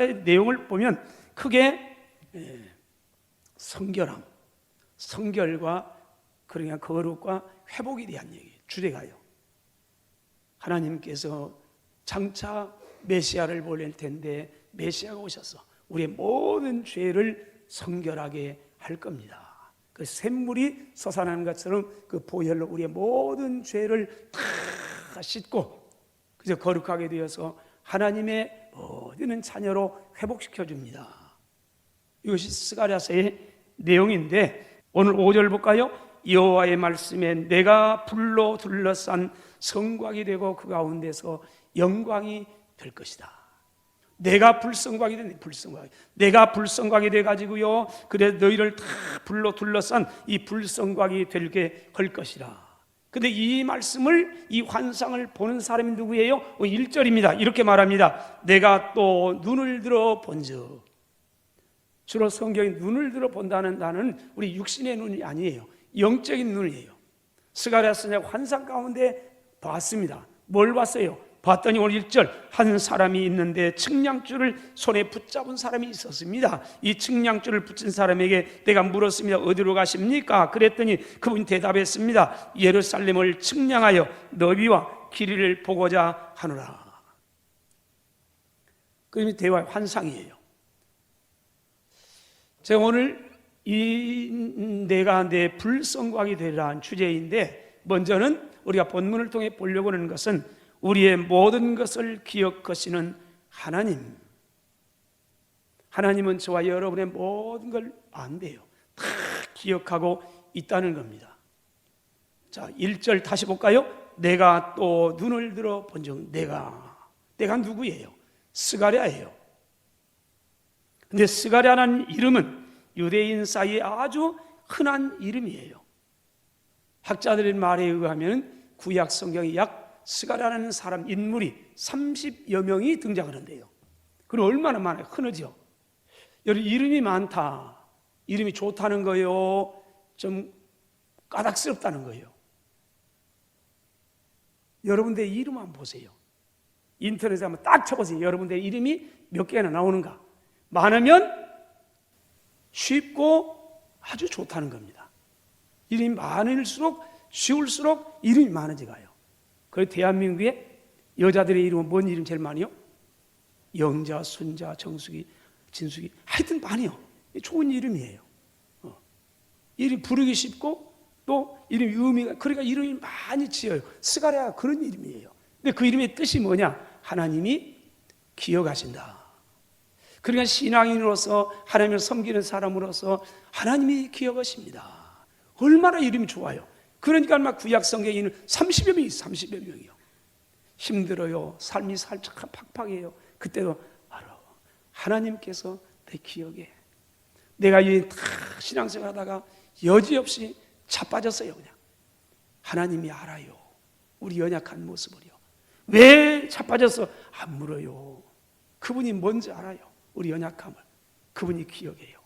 스가랴의 내용을 보면 크게 성결함, 성결과 그러니까 거룩과 회복에 대한 얘기예요. 주제가요. 하나님께서 장차 메시아를 보낼 텐데 메시아가 오셔서 우리의 모든 죄를 성결하게 할 겁니다. 그 샘물이 솟아나는 것처럼 그 보혈로 우리의 모든 죄를 다 씻고 그저 거룩하게 되어서 하나님의 모든 자녀로 회복시켜 줍니다. 이것이 스가랴서의 내용인데 오늘 5절 볼까요? 여호와의 말씀에 내가 불로 둘러싼 성곽이 되고 그 가운데서 영광이 될 것이다. 내가 불성곽이 된 불성곽. 내가 불성곽이 돼 가지고요. 그래 너희를 다 불로 둘러싼 이 불성곽이 되게 할 것이라. 근데 이 말씀을 이 환상을 보는 사람이 누구예요? 1절입니다. 이렇게 말합니다. 내가 또 눈을 들어 본즉. 주로 성경이 눈을 들어 본다는 단어는 우리 육신의 눈이 아니에요. 영적인 눈이에요. 스가랴서는 환상 가운데 봤습니다. 뭘 봤어요? 봤더니 오늘 1절 한 사람이 있는데 측량줄을 손에 붙잡은 사람이 있었습니다. 이 측량줄을 붙인 사람에게 내가 물었습니다. 어디로 가십니까? 그랬더니 그분이 대답했습니다. 예루살렘을 측량하여 너비와 길이를 보고자 하노라. 그게 대화 환상이에요. 제가 오늘 내가 내 불성곽이 되리라는 주제인데 먼저는 우리가 본문을 통해 보려고 하는 것은 우리의 모든 것을 기억하시는 하나님. 하나님은 저와 여러분의 모든 걸 안돼요. 다 기억하고 있다는 겁니다. 자, 1절 다시 볼까요? 내가 또 눈을 들어 본즉 내가 누구예요? 스가랴예요. 근데 스가랴라는 이름은 유대인 사이에 아주 흔한 이름이에요. 학자들의 말에 의하면 구약 성경에 약 스가랴라는 사람 인물이 30여 명이 등장하는데요. 그럼 얼마나 많아요? 흔하죠. 여러분 이름이 많다, 이름이 좋다는 거예요? 좀 까닥스럽다는 거예요? 여러분들 이름 한번 보세요. 인터넷에 한번 딱 쳐보세요. 여러분들 이름이 몇 개나 나오는가? 많으면 쉽고 아주 좋다는 겁니다. 이름이 많을수록 쉬울수록 이름이 많아져가요. 그래서 대한민국에 여자들의 이름은 뭔 이름 제일 많이요? 영자, 순자, 정숙이, 진숙이, 하여튼 많이요. 좋은 이름이에요. 이름 부르기 쉽고 또 이름 의미가, 그러니까 이름이 많이 지어요. 스가랴가 그런 이름이에요. 근데 그 이름의 뜻이 뭐냐? 하나님이 기억하신다. 그러니까 신앙인으로서 하나님을 섬기는 사람으로서 하나님이 기억하십니다. 얼마나 이름이 좋아요. 그러니까 막 구약 성경에 있는 30여 명이 30여 명이요. 힘들어요. 삶이 살짝 팍팍해요. 그때도 알아. 하나님께서 내 기억에 내가 이 다 신앙생활 하다가 여지없이 자빠졌어요. 그냥 하나님이 알아요. 우리 연약한 모습을요. 왜 자빠져서 안 물어요. 그분이 뭔지 알아요. 우리 연약함을 그분이 기억해요.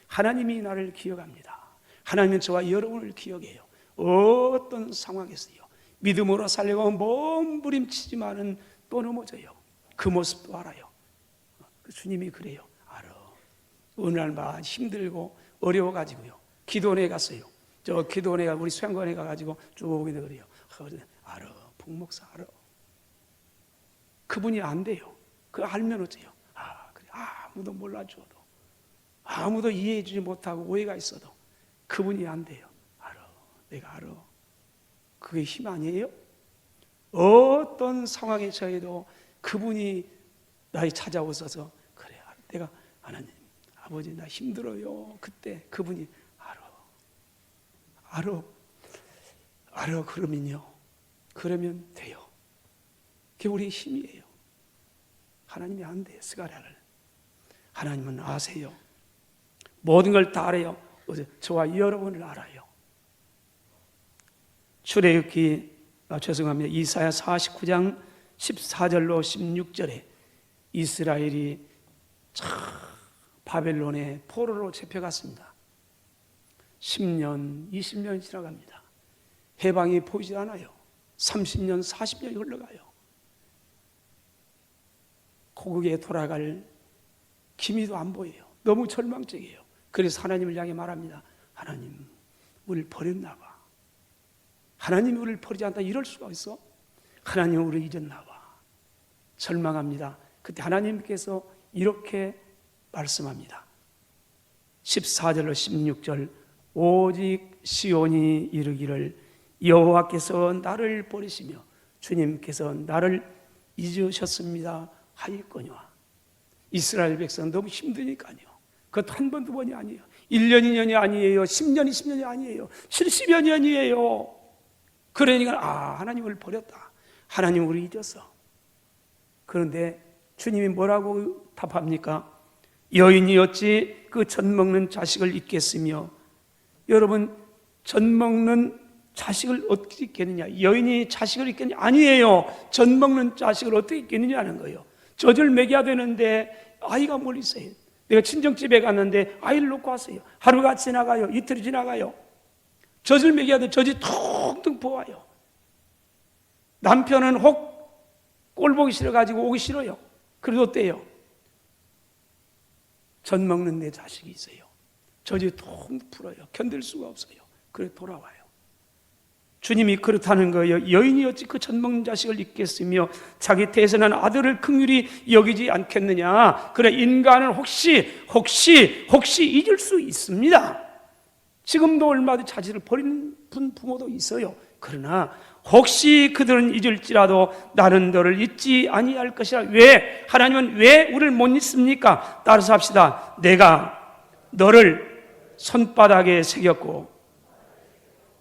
하나님이 나를 기억합니다. 하나님은 저와 여러분을 기억해요. 어떤 상황에서요 믿음으로 살려고 몸부림치지만은 또 넘어져요. 그 모습도 알아요. 주님이 그래요. 알아. 어느 날 막 힘들고 어려워가지고요 기도원에 갔어요. 저 기도원에 우리 수양관에 가가지고 쭉 그래요. 알아. 북목사 알아. 그분이 안 돼요. 그거 알면 어째요? 그래. 아무도 몰라줘도 아무도 이해해주지 못하고 오해가 있어도 그분이 안 돼요. 알아. 내가 알아. 그게 힘 아니에요? 어떤 상황에 처해도 그분이 나를 찾아오셔서 그래. 내가 하나님 아버지 나 힘들어요. 그때 그분이 알아. 그러면 돼요. 그게 우리의 힘이에요. 하나님이 안 돼요. 스가랴를. 하나님은 아세요. 모든 걸 다 알아요. 저와 여러분을 알아요. 출애굽기 죄송합니다. 이사야 49장 14절로 16절에 이스라엘이 바벨론의 포로로 잡혀갔습니다. 10년, 20년이 지나갑니다. 해방이 보이질 않아요. 30년, 40년이 흘러가요. 고국에 돌아갈 기미도 안 보여요. 너무 절망적이에요. 그래서 하나님을 향해 말합니다. 하나님, 우리를 버렸나 봐. 하나님이 우리를 버리지 않다 이럴 수가 있어? 하나님이 우리를 잊었나 봐. 절망합니다. 그때 하나님께서 이렇게 말씀합니다. 14절로 16절 오직 시온이 이르기를 여호와께서 나를 버리시며 주님께서 나를 잊으셨습니다 하였거니와. 이스라엘 백성 너무 힘드니까요. 그것 한 번, 두 번이 아니에요. 1년, 2년이 아니에요. 10년, 20년이 아니에요. 70여 년이에요. 그러니까 하나님을 버렸다. 하나님 우리 잊었어. 그런데 주님이 뭐라고 답합니까? 여인이 어찌 그 젖 먹는 자식을 잊겠으며. 여러분, 젖 먹는 자식을 어떻게 잊겠느냐? 여인이 자식을 잊겠느냐? 아니에요. 젖 먹는 자식을 어떻게 잊겠느냐는 거예요. 젖을 먹여야 되는데 아이가 멀리 있어요. 내가 친정집에 갔는데 아이를 놓고 왔어요. 하루가 지나가요. 이틀이 지나가요. 젖을 먹여야 돼. 젖이 퉁퉁 부어와요. 남편은 혹 꼴 보기 싫어가지고 오기 싫어요. 그래도 어때요? 젖 먹는 내 자식이 있어요. 젖이 통 풀어요. 견딜 수가 없어요. 그래 돌아와요. 주님이 그렇다는 거예요. 여인이 어찌 그 젖 먹는 자식을 잊겠으며 자기 태어난 아들을 긍휼히 여기지 않겠느냐. 그래 인간은 혹시 잊을 수 있습니다. 지금도 얼마든지 자식을 버리는 부모도 있어요. 그러나 혹시 그들은 잊을지라도 나는 너를 잊지 아니할 것이라. 왜? 하나님은 왜 우리를 못 잊습니까? 따라서 합시다. 내가 너를 손바닥에 새겼고.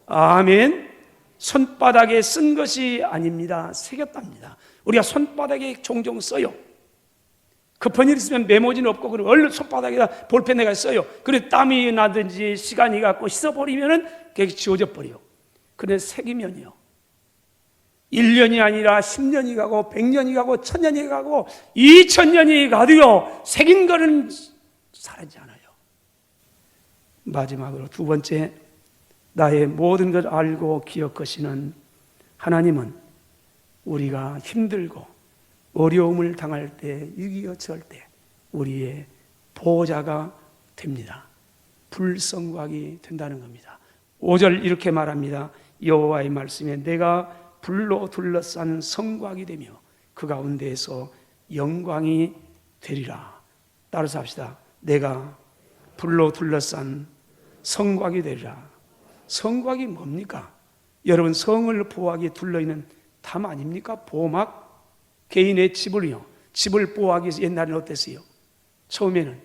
아멘. 손바닥에 쓴 것이 아닙니다. 새겼답니다. 우리가 손바닥에 종종 써요. 급한 일 있으면 메모지는 없고 그리고 얼른 손바닥에다 볼펜 내가 써요. 그래 땀이 나든지 시간이 갖고 씻어버리면은 그게 지워져 버려요. 그런데 새기면요 1년이 아니라 10년이 가고 100년이 가고 1000년이 가고 2000년이 가도요 새긴 거는 사라지지 않아요. 마지막으로 두 번째, 나의 모든 걸 알고 기억하시는 하나님은 우리가 힘들고 어려움을 당할 때, 위기가 처할 때 우리의 보호자가 됩니다. 불성곽이 된다는 겁니다. 5절 이렇게 말합니다. 여호와의 말씀에 내가 불로 둘러싼 성곽이 되며 그 가운데에서 영광이 되리라. 따라서 합시다. 내가 불로 둘러싼 성곽이 되리라. 성곽이 뭡니까? 여러분 성을 보호하기에 둘러있는 담 아닙니까? 보호막? 개인의 집을 보호하기 위해서 옛날에는 어땠어요? 처음에는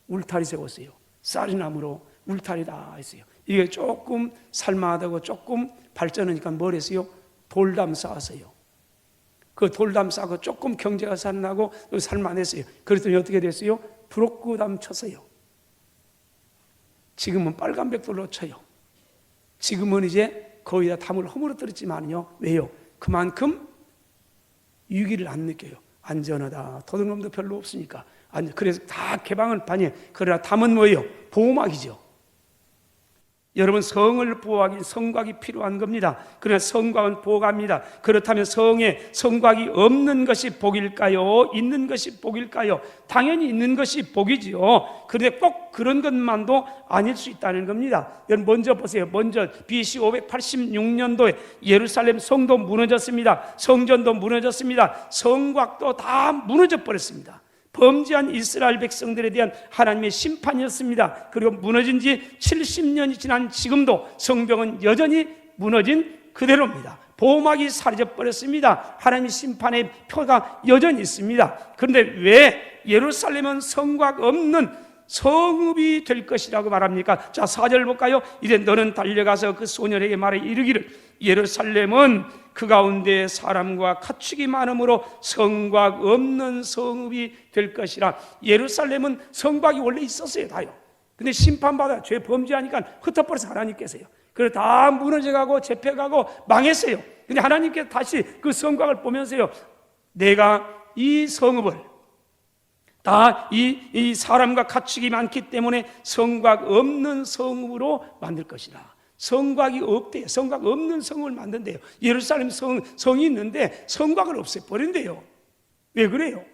울타리 세웠어요. 쌀이나무로 울타리 다 했어요. 이게 조금 살만하다고 조금 발전하니까 뭘 했어요? 돌담 쌓았어요. 그 돌담 쌓고 조금 경제가 살아나고 살만했어요. 그랬더니 어떻게 됐어요? 브로크담 쳤어요. 지금은 빨간 벽돌로 쳐요. 지금은 이제 거의 다 담을 허물어뜨렸지만요. 왜요? 그만큼 위기를 안 느껴요. 안전하다. 도둑놈도 별로 없으니까. 그래서 다 개방은 반이에요. 그러나 담은 뭐예요? 보호막이죠. 여러분 성을 보호하기 성곽이 필요한 겁니다. 그러나 성곽은 보호갑니다. 그렇다면 성곽이 없는 것이 복일까요? 있는 것이 복일까요? 당연히 있는 것이 복이지요. 그런데 꼭 그런 것만도 아닐 수 있다는 겁니다. 여러분 먼저 보세요. 먼저 BC 586년도에 예루살렘 성도 무너졌습니다. 성전도 무너졌습니다. 성곽도 다 무너져 버렸습니다. 범죄한 이스라엘 백성들에 대한 하나님의 심판이었습니다. 그리고 무너진 지 70년이 지난 지금도 성벽은 여전히 무너진 그대로입니다. 보호막이 사라져 버렸습니다. 하나님의 심판의 표가 여전히 있습니다. 그런데 왜 예루살렘은 성곽 없는 성읍이 될 것이라고 말합니까? 자 4절 볼까요? 이제 너는 달려가서 그 소년에게 말해 이르기를 예루살렘은 그 가운데 사람과 가축이 많으므로 성곽 없는 성읍이 될 것이라. 예루살렘은 성곽이 원래 있었어요. 다요. 근데 심판받아 죄 범죄하니까 흩어버려서 하나님께서요. 그래서 다 무너져가고 잡혀가고 망했어요. 근데 하나님께서 다시 그 성곽을 보면서요 내가 이 성읍을 다 이 사람과 가축이 많기 때문에 성곽 없는 성읍으로 만들 것이다. 성곽이 없대요. 성곽 없는 성을 만든대요. 예루살렘 성이 있는데 성곽을 없애버린대요. 왜 그래요?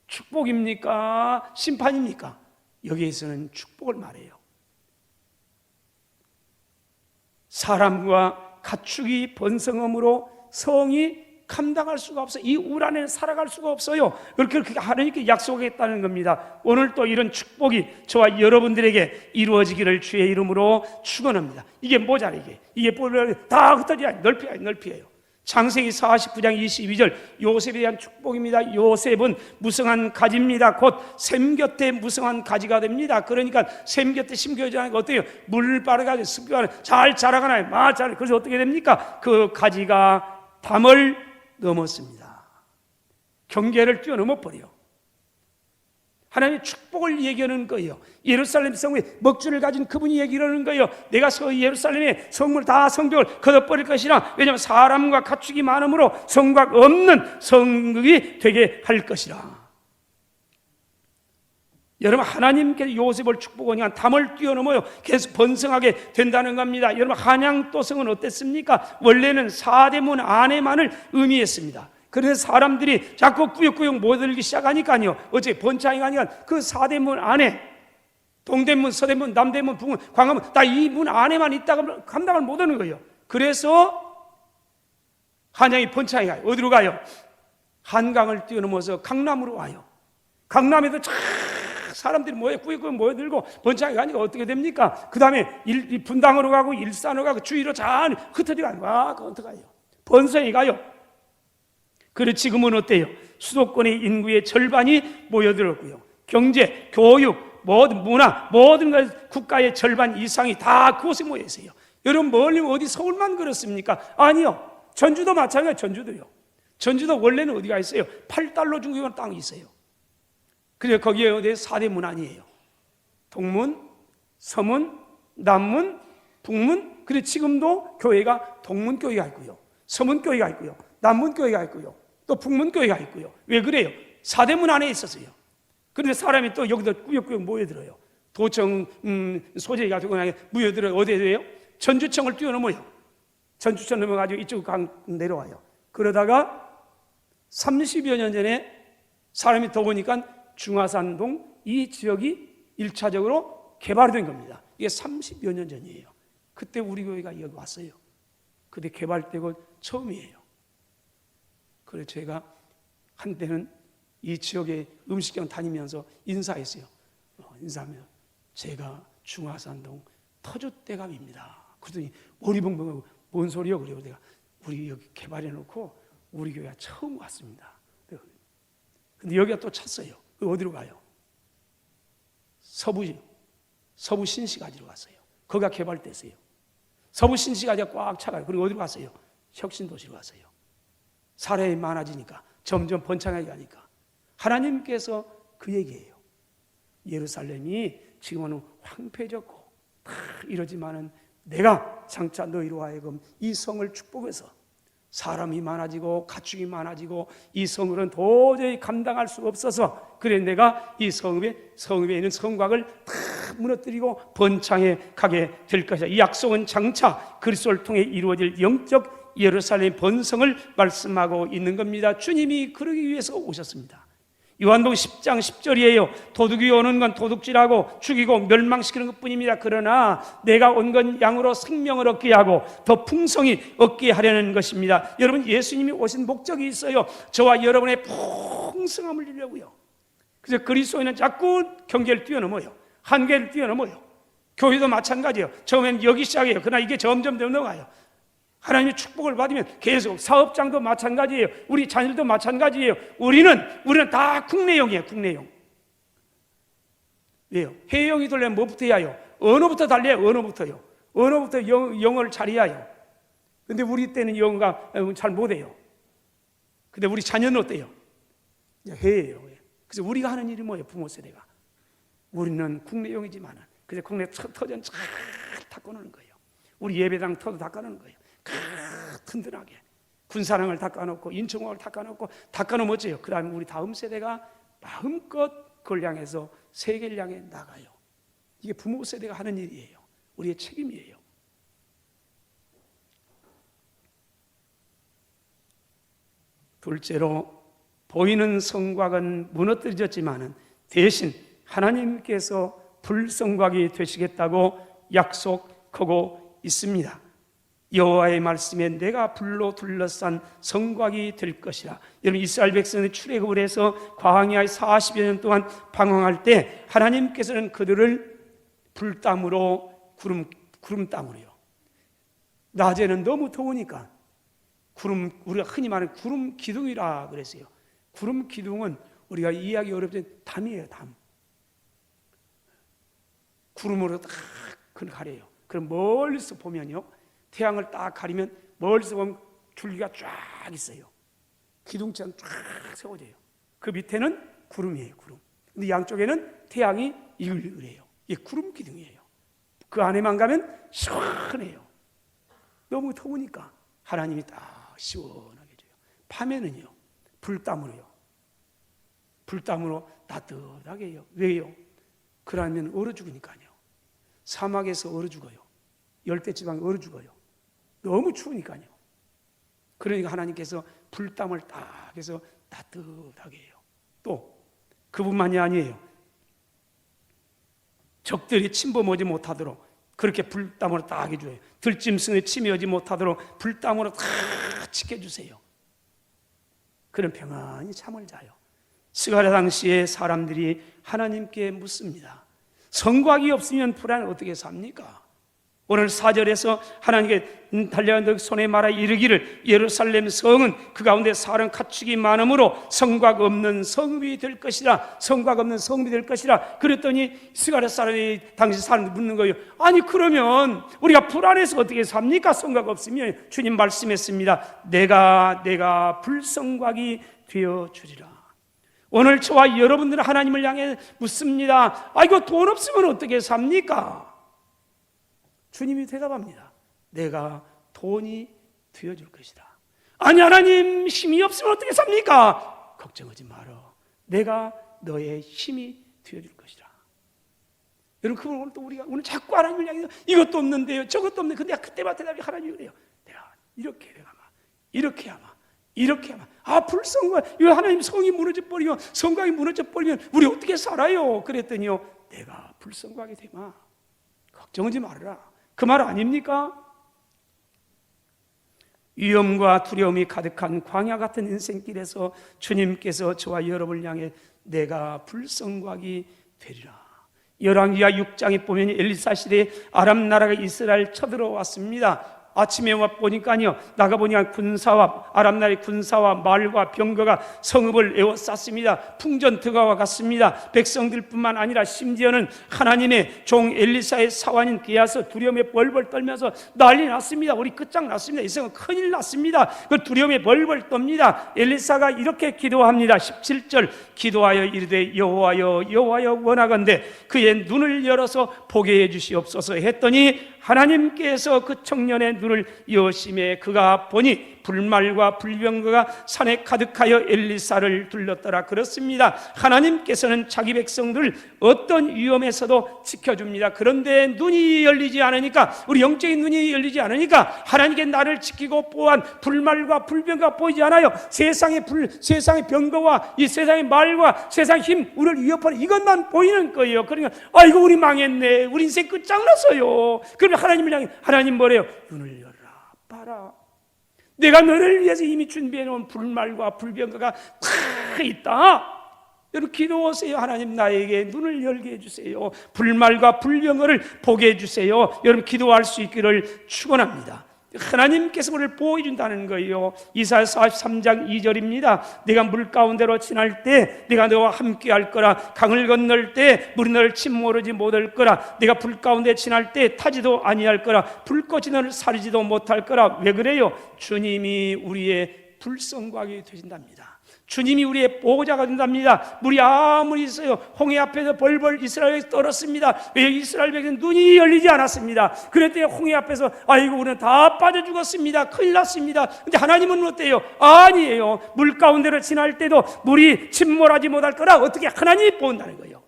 축복입니까? 심판입니까? 여기에서는 축복을 말해요. 사람과 가축이 번성함으로 성이 감당할 수가 없어요. 이 울 안에는 살아갈 수가 없어요. 그렇게 하나님께 약속했다는 겁니다. 오늘 또 이런 축복이 저와 여러분들에게 이루어지기를 주의 이름으로 축원합니다. 이게 뭐냐, 이게 다 흩어져야 넓이에요. 창세기 49장 22절 요셉에 대한 축복입니다. 요셉은 무성한 가지입니다. 곧 샘 곁에 무성한 가지가 됩니다. 그러니까 샘 곁에 심겨지니까 어때요? 물 빠르게 습기가 잘 자라가나요? 그래서 어떻게 됩니까? 그 가지가 담을 넘었습니다. 경계를 뛰어넘어 버려. 하나님의 축복을 얘기하는 거예요. 예루살렘 성에 먹줄을 가진 그분이 얘기하는 거예요. 내가 예루살렘의 성물 다 성벽을 걷어버릴 것이라. 왜냐하면 사람과 가축이 많으므로 성곽 없는 성읍이 되게 할 것이라. 여러분, 하나님께서 요셉을 축복하니까 담을 뛰어넘어요. 계속 번성하게 된다는 겁니다. 여러분, 한양도성은 어땠습니까? 원래는 사대문 안에만을 의미했습니다. 그래서 사람들이 자꾸 꾸역꾸역 모여들기 시작하니까요, 어째 번창이 아니라 그 사대문 안에 동대문, 서대문, 남대문, 북문, 광화문 다 이 문 안에만 있다가 감당을 못하는 거예요. 그래서 한양이 번창이 가요. 어디로 가요? 한강을 뛰어넘어서 강남으로 와요. 강남에도 쫙 사람들이 꾸역꾸역 모여들고 번창이 가니까 어떻게 됩니까? 그 다음에 분당으로 가고 일산으로 가고 주위로 잘 흩어져 가요. 그 어떻게 가요? 번성이 가요. 그리고 지금은 어때요? 수도권의 인구의 절반이 모여들었고요. 경제, 교육, 모든 문화, 모든 것 국가의 절반 이상이 다 그곳에 모여 있어요. 여러분, 멀리 어디 서울만 그렇습니까? 아니요. 전주도 마찬가지예요. 전주도 원래는 어디가 있어요? 8달러 중국에 땅이 있어요. 그래서 거기에 어디 사대문 아니에요. 동문, 서문, 남문, 북문. 그리고 지금도 교회가 동문교회가 있고요, 서문교회가 있고요, 남문교회가 있고요, 또 북문교회가 있고요. 왜 그래요? 사대문 안에 있었어요. 그런데 사람이 또 여기도 꾸역꾸역 모여들어요. 도청 소재가 가지고 모여들어요. 어디에 돼요? 전주청을 뛰어넘어요. 전주청 넘어가지고 이쪽 강 내려와요. 그러다가 30여 년 전에 사람이 더 보니까 중화산동 이 지역이 1차적으로 개발된 겁니다. 이게 30여 년 전이에요. 그때 우리 교회가 여기 왔어요. 그때 개발되고 처음이에요. 그래서 제가 한때는 이 지역에 음식점 다니면서 인사했어요. 인사하면 제가 중화산동 터줏대감입니다. 그러더니 머리 벙벙하고 뭔 소리요? 그래요. 내가 우리 여기 개발해놓고 우리 교회가 처음 왔습니다. 근데 여기가 또 찼어요. 어디로 가요? 서부 신시가지로 갔어요. 거기가 개발됐어요. 서부 신시가지가 꽉 차가요. 그리고 어디로 갔어요? 혁신도시로 갔어요. 사람이 많아지니까 점점 번창하게 가니까 하나님께서 그 얘기예요. 예루살렘이 지금은 황폐해졌고 다 이러지만은 내가 장차 너희로 하여금 이 성을 축복해서 사람이 많아지고 가축이 많아지고 이 성읍은 도저히 감당할 수가 없어서 그래 내가 이 성읍에 있는 성곽을 다 무너뜨리고 번창해 가게 될 것이다. 이 약속은 장차 그리스도를 통해 이루어질 영적 예루살렘 번성을 말씀하고 있는 겁니다. 주님이 그러기 위해서 오셨습니다. 요한복음 10장 10절이에요. 도둑이 오는 건 도둑질하고 죽이고 멸망시키는 것뿐입니다. 그러나 내가 온 건 양으로 생명을 얻게 하고 더 풍성히 얻게 하려는 것입니다. 여러분, 예수님이 오신 목적이 있어요. 저와 여러분의 풍성함을 주려고요. 그래서 그리스도인은 자꾸 경계를 뛰어넘어요. 한계를 뛰어넘어요. 교회도 마찬가지예요. 처음엔 여기 시작해요. 그러나 이게 점점 넘어가요. 하나님의 축복을 받으면 계속, 사업장도 마찬가지예요. 우리 자녀들도 마찬가지예요. 우리는 다 국내용이에요. 국내용. 왜요? 해외용이 되려면 뭐부터 해야 해요? 언어부터 달려요. 언어부터요. 언어부터 영어를 잘해야 해요. 근데 우리 때는 영어가 잘 못해요. 근데 우리 자녀는 어때요? 해예요. 그래서 우리가 하는 일이 뭐예요? 부모 세대가. 우리는 국내용이지만 그래서 국내 터전 잘 닦아놓는 거예요. 우리 예배당 터도 닦아놓는 거예요. 튼튼하게 군사랑을 닦아놓고 인천공항을 닦아놓으면 어째요? 그 다음에 우리 다음 세대가 마음껏 그걸 향해서 세계를 향해 나가요. 이게 부모 세대가 하는 일이에요. 우리의 책임이에요. 둘째로 보이는 성곽은 무너뜨려졌지만 대신 하나님께서 불성곽이 되시겠다고 약속하고 있습니다. 여호와의 말씀에 내가 불로 둘러싼 성곽이 될 것이라. 여러분, 이스라엘 백성이 출애굽을 해서 광야에 40여 년 동안 방황할 때 하나님께서는 그들을 불땀으로 구름땀으로요. 낮에는 너무 더우니까 우리가 흔히 말하는 구름 기둥이라 그랬어요. 구름 기둥은 우리가 이해하기 어렵지만 담이에요, 담. 구름으로 딱 가려요. 그럼 멀리서 보면요, 태양을 딱 가리면 멀리서 보면 줄기가 쫙 있어요. 기둥처럼 쫙 세워져요. 그 밑에는 구름이에요, 구름. 근데 양쪽에는 태양이 이글이글해요. 이게 구름 기둥이에요. 그 안에만 가면 시원해요. 너무 더우니까 하나님이 딱 시원하게 해줘요. 밤에는요, 불땀으로요. 불땀으로 따뜻하게 해요. 왜요? 그러면 얼어 죽으니까요. 사막에서 얼어 죽어요. 열대지방에 얼어 죽어요. 너무 추우니까요. 그러니까 하나님께서 불땀을 딱 해서 따뜻하게 해요. 또 그뿐만이 아니에요. 적들이 침범하지 못하도록 그렇게 불땀으로 딱 해줘요. 들짐승이 침입하지 못하도록 불땀으로 딱 지켜주세요. 그런 평안히 잠을 자요. 스가랴 당시에 사람들이 하나님께 묻습니다. 성곽이 없으면 불안을 어떻게 삽니까? 오늘 4절에서 하나님께 달려간 손에 말하 이르기를 예루살렘 성은 그 가운데 사람 가축이 많으므로 성곽 없는 성읍이 될 것이라. 성곽 없는 성읍이 될 것이라. 그랬더니 스가랴 사람이 당시 사람들 묻는 거예요. 아니 그러면 우리가 불안해서 어떻게 삽니까? 성곽 없으면. 주님 말씀했습니다. 내가 불성곽이 되어 주리라. 오늘 저와 여러분들은 하나님을 향해 묻습니다. 이거 돈 없으면 어떻게 삽니까? 주님이 대답합니다. 내가 돈이 되어줄 것이다. 아니 하나님, 힘이 없으면 어떻게 삽니까? 걱정하지 마라. 내가 너의 힘이 되어줄 것이다. 여러분, 그걸 오늘 또 우리가 오늘 자꾸 하나님을 향해서 이것도 없는데요, 저것도 없는데, 근데 그때마다 대답이 하나님이 그래요. 내가 이렇게 해야만, 이렇게 해야만, 이렇게 하면 불성곽, 이거 하나님 성이 무너져 버리면, 성곽이 무너져 버리면 우리 어떻게 살아요? 그랬더니요, 내가 불성곽이 되마 걱정하지 말아라. 그 말 아닙니까? 위험과 두려움이 가득한 광야 같은 인생길에서 주님께서 저와 여러분을 향해 내가 불성곽이 되리라. 열왕기하 6장에 보면 엘리사 시대에 아람 나라가 이스라엘 쳐들어왔습니다. 아침에 와 보니까요, 나가보니까 아람 나라의 군사와 말과 병거가 성읍을 에워쌌습니다. 풍전투가와 같습니다. 백성들뿐만 아니라 심지어는 하나님의 종 엘리사의 사환인 게하스 두려움에 벌벌 떨면서 난리 났습니다. 우리 끝장났습니다. 이 성은 큰일 났습니다. 그 두려움에 벌벌 떱니다. 엘리사가 이렇게 기도합니다. 17절 기도하여 이르되 여호와여 원하건대 그의 눈을 열어서 보게 해주시옵소서 했더니 하나님께서 그 청년의 눈을 여심해 그가 보니 불말과 불병거가 산에 가득하여 엘리사를 둘렀더라. 그렇습니다. 하나님께서는 자기 백성들을 어떤 위험에서도 지켜줍니다. 그런데 눈이 열리지 않으니까, 우리 영적인 눈이 열리지 않으니까 하나님께 나를 지키고 보호한 불말과 불병거가 보이지 않아요. 세상의 병거와 이 세상의 말과 세상의 힘, 우리를 위협하는 이것만 보이는 거예요. 그러니까 아이고 우리 망했네, 우리 인생 끝장났어요. 그러면 하나님을 향해, 하나님 뭐래요? 눈을 열라, 봐라. 내가 너를 위해서 이미 준비해놓은 불말과 불병거가 다 있다. 여러분 기도하세요. 하나님 나에게 눈을 열게 해주세요. 불말과 불병거를 보게 해주세요. 여러분 기도할 수 있기를 축원합니다. 하나님께서 우리를 보호해 준다는 거예요. 이사야 43장 2절입니다. 내가 물 가운데로 지날 때 내가 너와 함께 할 거라. 강을 건널 때 물이 너를 침몰하지 못할 거라. 내가 불 가운데 지날 때 타지도 아니할 거라. 불꽃이 너를 사리지도 못할 거라. 왜 그래요? 주님이 우리의 불성곽이 되신답니다. 주님이 우리의 보호자가 된답니다. 물이 아무리 있어요, 홍해 앞에서 벌벌 이스라엘이 떨었습니다. 왜? 이스라엘 백성은 눈이 열리지 않았습니다. 그랬더니 홍해 앞에서 아이고 우리는 다 빠져 죽었습니다. 큰일 났습니다. 근데 하나님은 어때요? 아니에요. 물 가운데를 지날 때도 물이 침몰하지 못할 거라. 어떻게 하나님이 보온다는 거예요.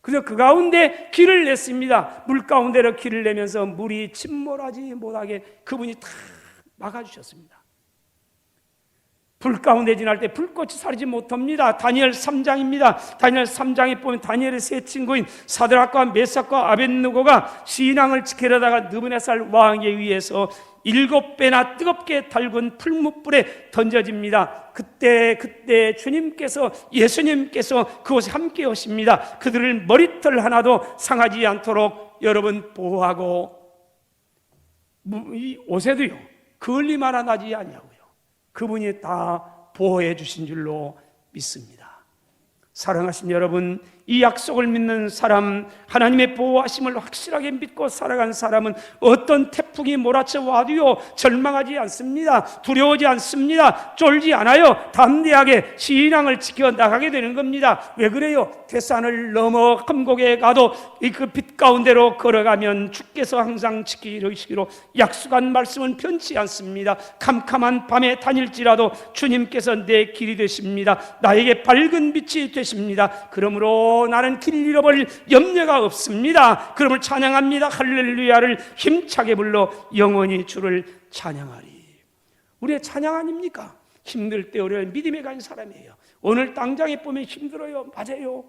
그래서 그 가운데 길을 냈습니다. 물 가운데로 길을 내면서 물이 침몰하지 못하게 그분이 다 막아주셨습니다. 불 가운데 지날 때 불꽃이 사르지 못합니다. 다니엘 3장입니다. 다니엘 3장에 보면 다니엘의 세 친구인 사드락과 메삭과 아벳느고가 신앙을 지키려다가 느부갓네살 왕에 의해서 7배나 뜨겁게 달군 풀무불에 던져집니다. 그때 주님께서, 예수님께서 그곳에 함께 오십니다. 그들을 머리털 하나도 상하지 않도록 여러분 보호하고, 이 옷에도요 그을림 하나 나지 아니하고요 그분이 다 보호해 주신 줄로 믿습니다. 사랑하신 여러분, 이 약속을 믿는 사람, 하나님의 보호하심을 확실하게 믿고 살아간 사람은 어떤 태풍이 몰아쳐 와도요 절망하지 않습니다. 두려워하지 않습니다. 쫄지 않아요. 담대하게 신앙을 지켜 나가게 되는 겁니다. 왜 그래요? 태산을 넘어 험곡에 가도 그 빛 가운데로 걸어가면 주께서 항상 지키시기로 약속한 말씀은 변치 않습니다. 캄캄한 밤에 다닐지라도 주님께서 내 길이 되십니다. 나에게 밝은 빛이 되십니다. 그러므로 나는 길 잃어버릴 염려가 없습니다. 그러므로 찬양합니다. 할렐루야를 힘차게 불러 영원히 주를 찬양하리. 우리의 찬양 아닙니까? 힘들 때 어려운 믿음에 가는 사람이에요. 오늘 당장에 보면 힘들어요. 맞아요.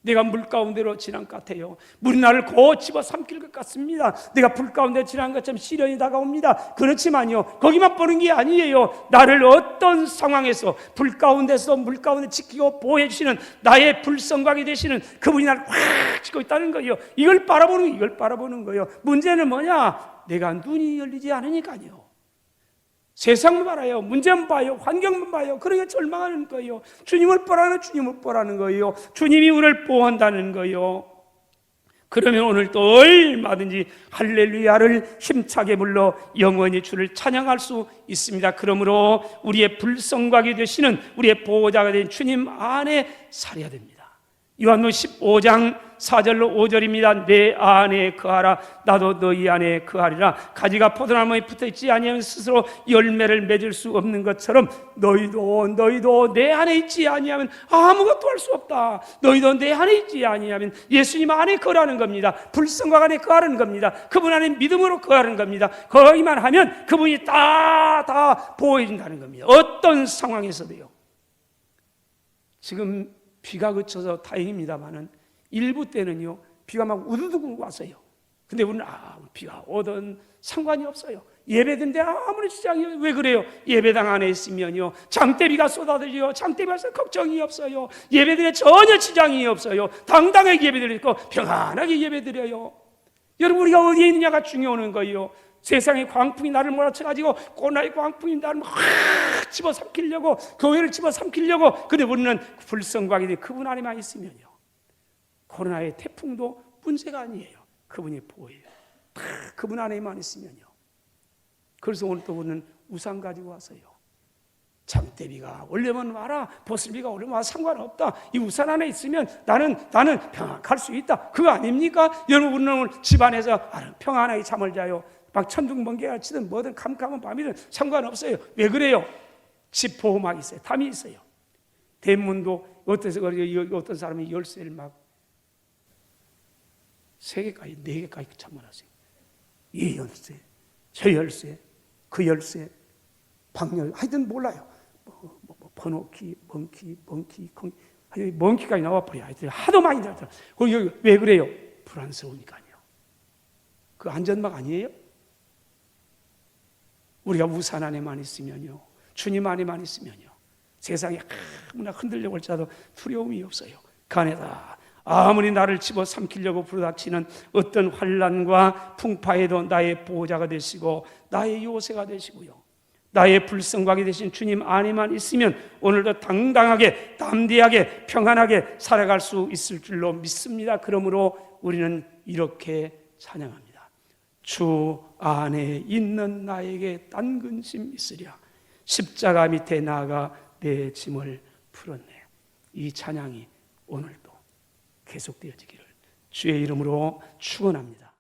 내가 물 가운데로 지난 것 같아요. 물이 나를 곧 집어삼킬 것 같습니다. 내가 불 가운데 지난 것처럼 시련이 다가옵니다. 그렇지만요 거기만 보는 게 아니에요. 나를 어떤 상황에서 불 가운데서 물 가운데 지키고 보호해 주시는 나의 불성곽이 되시는 그분이 나를 확 지키고 있다는 거예요. 이걸 바라보는 거예요. 문제는 뭐냐? 내가 눈이 열리지 않으니까요. 세상만 봐요. 문제만 봐요. 환경만 봐요. 그러니까 절망하는 거예요. 주님을 보라는 거예요. 주님이 우리를 보호한다는 거예요. 그러면 오늘 또 얼마든지 할렐루야를 힘차게 불러 영원히 주를 찬양할 수 있습니다. 그러므로 우리의 불성곽이 되시는 우리의 보호자가 된 주님 안에 살아야 됩니다. 요한복음 15장 4절로 5절입니다. 내 안에 거하라. 나도 너희 안에 거하리라. 가지가 포도나무에 붙어있지 아니하면 스스로 열매를 맺을 수 없는 것처럼 너희도 내 안에 있지 아니하면 아무것도 할 수 없다. 너희도 내 안에 있지 아니하면 예수님 안에 거하라는 겁니다. 불성곽 안에 거하라는 겁니다. 그분 안에 믿음으로 거하라는 겁니다. 거기만 하면 그분이 다 보호해 준다는 겁니다. 어떤 상황에서도요. 지금 비가 그쳐서 다행입니다만은 일부 때는요 비가 막 우두둑 왔어요. 근데 우리는 비가 오든 상관이 없어요. 예배드는데 아무런 지장이 없어요. 왜 그래요? 예배당 안에 있으면요 장대비가 쏟아들죠. 장대비라서 걱정이 없어요. 예배드에 전혀 지장이 없어요. 당당하게 예배드리고 평안하게 예배드려요. 여러분, 우리가 어디에 있느냐가 중요한 거예요. 세상의 광풍이 나를 몰아쳐가지고 코로나의 광풍이 나를 확 집어삼키려고, 교회를 집어삼키려고. 근데 우리는 불성곽이 돼 그분 안에만 있으면요 코로나의 태풍도 문제가 아니에요. 그분이 보호해요. 다 그분 안에만 있으면요. 그래서 오늘 또 우리는 우산 가지고 와서요 장대비가 올려면 와라, 보슬비가 올려면 와라, 상관없다. 이 우산 안에 있으면 나는 평안할 수 있다. 그거 아닙니까? 여러분, 우리는 오늘 집안에서 평안하게 잠을 자요. 막 천둥번개가 치든 뭐든 캄캄한 밤이든 상관없어요. 왜 그래요? 집 보호막이 있어요. 담이 있어요. 대문도 어떤 사람이 열쇠를 막 3개까지 4개까지 참만하세요. 이 열쇠, 저 열쇠, 그 열쇠, 방열, 하여튼 몰라요. 번호키, 먼키까지 나와버려요. 하도 많이 나왔잖아요. 왜 그래요? 불안스러우니까요. 그 안전막 아니에요? 우리가 우산 안에만 있으면요, 주님 안에만 있으면요, 세상에 아무나 흔들려고 할지라도 두려움이 없어요. 그 안에다 아무리 나를 집어삼키려고 부르닥치는 어떤 환난과 풍파에도 나의 보호자가 되시고 나의 요새가 되시고요, 나의 불성곽이 되신 주님 안에만 있으면 오늘도 당당하게, 담대하게, 평안하게 살아갈 수 있을 줄로 믿습니다. 그러므로 우리는 이렇게 찬양합니다. 주 안에 있는 나에게 딴 근심 있으랴. 십자가 밑에 나아가 내 짐을 풀었네. 이 찬양이 오늘도 계속되어지기를 주의 이름으로 축원합니다.